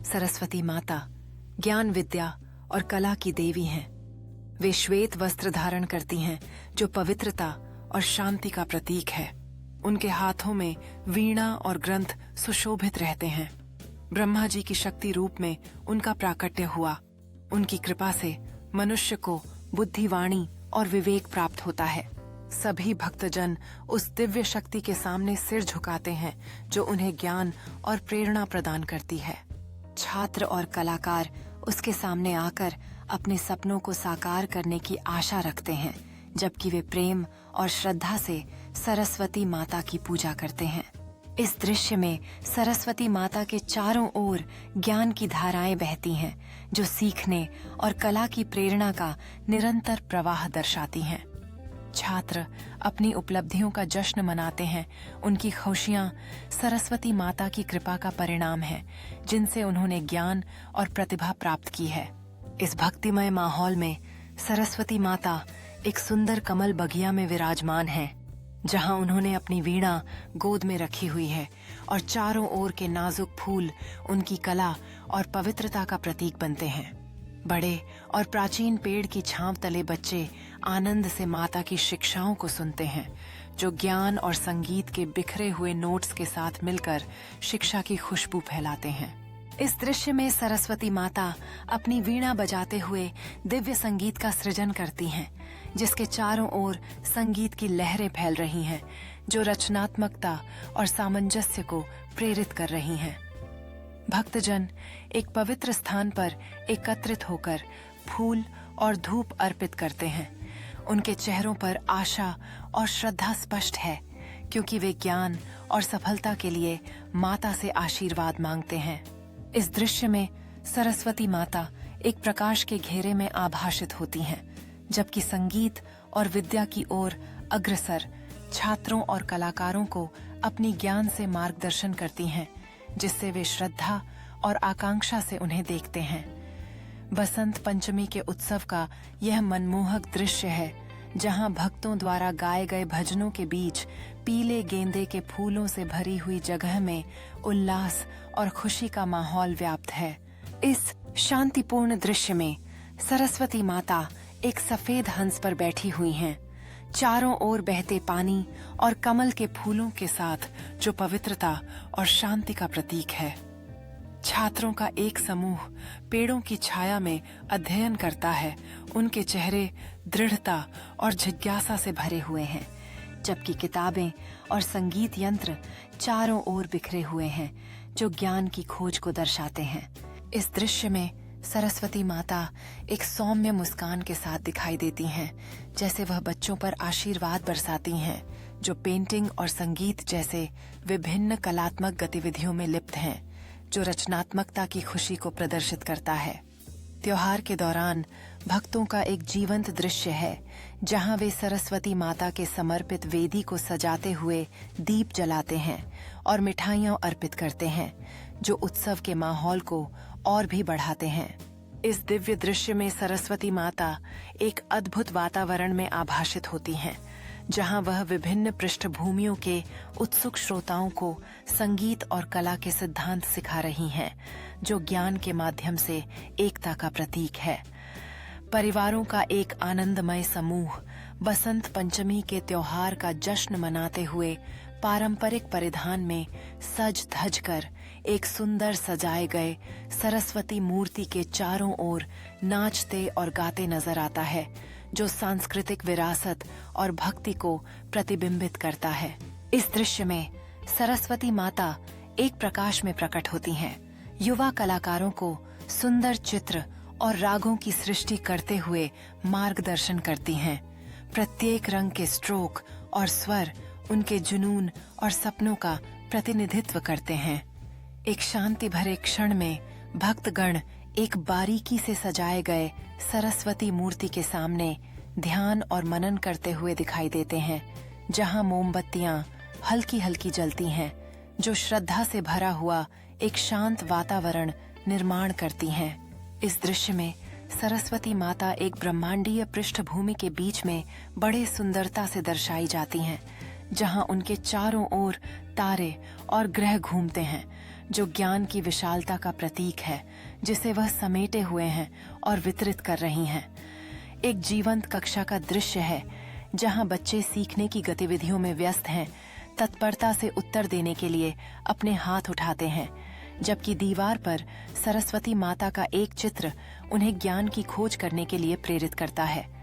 सरस्वती माता ज्ञान, विद्या और कला की देवी हैं। वे श्वेत वस्त्र धारण करती हैं जो पवित्रता और शांति का प्रतीक है। उनके हाथों में वीणा और ग्रंथ सुशोभित रहते हैं। ब्रह्मा जी की शक्ति रूप में उनका प्राकट्य हुआ। उनकी कृपा से मनुष्य को बुद्धिवाणी और विवेक प्राप्त होता है। सभी भक्तजन उस दिव्य शक्ति के सामने सिर झुकाते हैं जो उन्हें ज्ञान और प्रेरणा प्रदान करती है। छात्र और कलाकार उसके सामने आकर अपने सपनों को साकार करने की आशा रखते हैं, जबकि वे प्रेम और श्रद्धा से सरस्वती माता की पूजा करते हैं। इस दृश्य में सरस्वती माता के चारों ओर ज्ञान की धाराएं बहती हैं, जो सीखने और कला की प्रेरणा का निरंतर प्रवाह दर्शाती हैं। छात्र अपनी उपलब्धियों का जश्न मनाते हैं। उनकी खुशियां सरस्वती माता की कृपा का परिणाम है, जिनसे उन्होंने ज्ञान और प्रतिभा प्राप्त की है। इस भक्तिमय माहौल में सरस्वती माता एक सुंदर कमल बगिया में विराजमान है, जहां उन्होंने अपनी वीणा गोद में रखी हुई है और चारों ओर के नाजुक फूल उनकी कला और पवित्रता का प्रतीक बनते हैं। बड़े और प्राचीन पेड़ की छांव तले बच्चे आनंद से माता की शिक्षाओं को सुनते हैं, जो ज्ञान और संगीत के बिखरे हुए नोट्स के साथ मिलकर शिक्षा की खुशबू फैलाते हैं। इस दृश्य में सरस्वती माता अपनी वीणा बजाते हुए दिव्य संगीत का सृजन करती हैं, जिसके चारों ओर संगीत की लहरें फैल रही हैं, जो रचनात्मकता और सामंजस्य को प्रेरित कर रही हैं। भक्तजन एक पवित्र स्थान पर एकत्रित होकर फूल और धूप अर्पित करते हैं। उनके चेहरों पर आशा और श्रद्धा स्पष्ट है, क्योंकि वे ज्ञान और सफलता के लिए माता से आशीर्वाद मांगते हैं। इस दृश्य में सरस्वती माता एक प्रकाश के घेरे में आभासित होती हैं, जबकि संगीत और विद्या की ओर अग्रसर छात्रों और कलाकारों को अपनी ज्ञान से मार्गदर्शन करती हैं, जिससे वे श्रद्धा और आकांक्षा से उन्हें देखते हैं। बसंत पंचमी के उत्सव का यह मनमोहक दृश्य है, जहां भक्तों द्वारा गाए गए भजनों के बीच पीले गेंदे के फूलों से भरी हुई जगह में उल्लास और खुशी का माहौल व्याप्त है। इस शांतिपूर्ण दृश्य में सरस्वती माता एक सफेद हंस पर बैठी हुई हैं, चारों ओर बहते पानी और कमल के फूलों के साथ, जो पवित्रता और शांति का प्रतीक है। छात्रों का एक समूह पेड़ों की छाया में अध्ययन करता है। उनके चेहरे दृढ़ता और जिज्ञासा से भरे हुए हैं, जबकि किताबें और संगीत यंत्र चारों ओर बिखरे हुए हैं, जो ज्ञान की खोज को दर्शाते हैं। इस दृश्य में सरस्वती माता एक सौम्य मुस्कान के साथ दिखाई देती हैं, जैसे वह बच्चों पर आशीर्वाद बरसाती हैं, जो पेंटिंग और संगीत जैसे विभिन्न कलात्मक गतिविधियों में लिप्त हैं, जो रचनात्मकता की खुशी को प्रदर्शित करता है। त्योहार के दौरान भक्तों का एक जीवंत दृश्य है, जहां वे सरस्वती माता के समर्पित वेदी को सजाते हुए दीप जलाते हैं और मिठाइयां अर्पित करते हैं, जो उत्सव के माहौल को और भी बढ़ाते हैं। इस दिव्य दृश्य में सरस्वती माता एक अद्भुत वातावरण में आभासित होती हैं, जहां वह विभिन्न पृष्ठभूमियों के उत्सुक श्रोताओं को संगीत और कला के सिद्धांत सिखा रही हैं, जो ज्ञान के माध्यम से एकता का प्रतीक है। परिवारों का एक आनंदमय समूह बसंत पंचमी के त्योहार का जश्न मनाते हुए पारंपरिक परिधान में सज धज कर एक सुंदर सजाए गए सरस्वती मूर्ति के चारों ओर नाचते और गाते नजर आता है, जो सांस्कृतिक विरासत और भक्ति को प्रतिबिंबित करता है। इस दृश्य में सरस्वती माता एक प्रकाश में प्रकट होती हैं, युवा कलाकारों को सुंदर चित्र और रागों की सृष्टि करते हुए मार्गदर्शन करती हैं। प्रत्येक रंग के स्ट्रोक और स्वर उनके जुनून और सपनों का प्रतिनिधित्व करते हैं। एक शांति भरे क्षण में भक्तगण एक बारीकी से सजाए गए सरस्वती मूर्ति के सामने ध्यान और मनन करते हुए दिखाई देते हैं, जहां मोमबत्तियां हल्की हल्की जलती हैं, जो श्रद्धा से भरा हुआ एक शांत वातावरण निर्माण करती हैं। इस दृश्य में सरस्वती माता एक ब्रह्मांडीय पृष्ठभूमि के बीच में बड़े सुंदरता से दर्शाई जाती हैं, जहां उनके चारों ओर तारे और ग्रह घूमते हैं, जो ज्ञान की विशालता का प्रतीक है, जिसे वह समेटे हुए हैं और वितरित कर रही हैं। एक जीवंत कक्षा का दृश्य है जहां बच्चे सीखने की गतिविधियों में व्यस्त हैं, तत्परता से उत्तर देने के लिए अपने हाथ उठाते हैं, जबकि दीवार पर सरस्वती माता का एक चित्र उन्हें ज्ञान की खोज करने के लिए प्रेरित करता है।